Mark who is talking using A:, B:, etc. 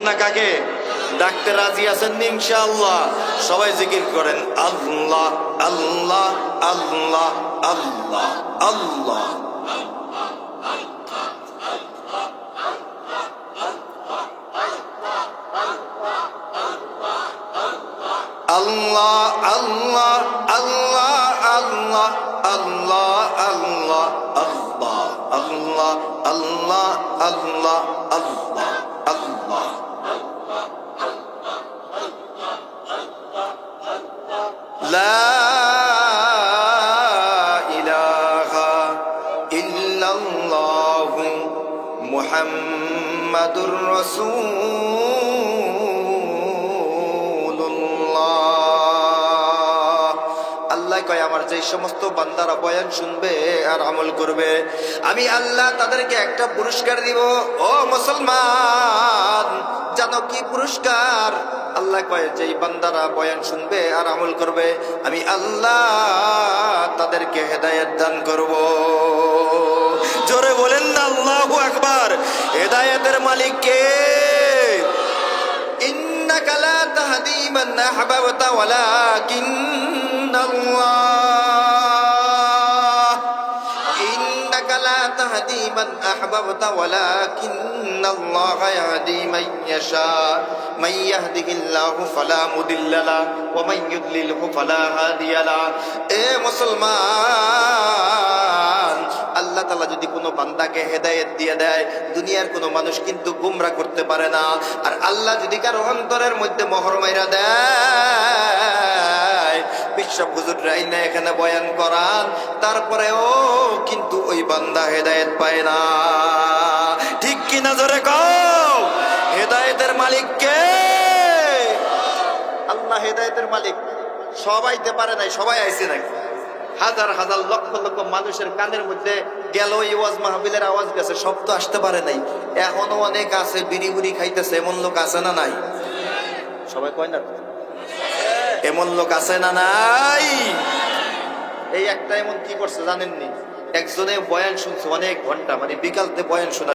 A: না কাকে? ডাকতে রাজি আছেন ইনশাআল্লাহ? সবাই জিকির করেন আল্লাহ আল্লাহ আল্লাহ আল্লাহ আল্লাহ। আল্লাহ আল্লাহ আল্লাহ আল্লাহ আল্লাহ আল্লাহ আল্লাহ আল্লাহ আল্লাহ আল্লাহ আল্লাহ আল্লাহ। লা ইলাহা ইল্লাল্লাহু মুহাম্মাদুর রাসূলুল্লাহ। আল্লাহ কয় আমার যে সমস্ত বান্দারা বয়ান শুনবে আর আমল করবে, আমি আল্লাহ তাদেরকে একটা পুরস্কার দিব। ও মুসলমান, জানো কি পুরস্কার? আল্লাহ কয় যেই বান্দারা বয়ান শুনবে আর আমল করবে, আমি আল্লাহ তাদেরকে হেদায়েত দান করব। জোরে বলেন না আল্লাহু আকবার। হেদায়েতের মালিক কে? ইন্নাকা লা তাহদি মান আহবাবতা ওয়ালাকিন্নাল্লাহ, ইন্নাকা লা তাহদি মান আহবাবতা ওয়ালাকিন্নাল্লাহ ইয়াহদি মান ইয়াশা, মান ইয়াহদিহিল্লাহু ফালা মুদিল্লা লাহু ওয়া মান ইউদ্লিলহু ফালা হাদিয়া লাহু। এ মুসলমান, আল্লাহ তাআলা যদি কোনো বান্দাকে হেদায়েত দিয়ে দেয়, দুনিয়ার কোনো মানুষ কিন্তু গোমরা করতে পারে না। আর আল্লাহ যদি কারো অন্তরের মধ্যে মোহর মাইরা দেয়, বিশ্ব হুজুররা আইনা এখানে বয়ান করান, তারপরেও কিন্তু ওই বান্দা হেদায়েত পায় না। ঠিক কিনা জোরে কও? হেদায়েতের মালিক কে? আল্লাহ হেদায়েতের মালিক। সবাই তে পারে নাই, সবাই আইছে নাকি? হাজার হাজার লক্ষ লক্ষ মানুষের কানের মধ্যে গেল এই ওয়াজ মাহফিলের আওয়াজ গেছে, সব তো আসতে পারে নাই। এখনো অনেক আছে বিড়ি বুড়ি খাইতেছে, এমন লোক আছে না নাই? সবাই কয় না? এমন লোক আছে না নাই? এই একটা এমন কি করছে জানেননি? একজনে বয়ান শুনছে অনেক ঘন্টা, মানে বিকালতে বয়ান শোনা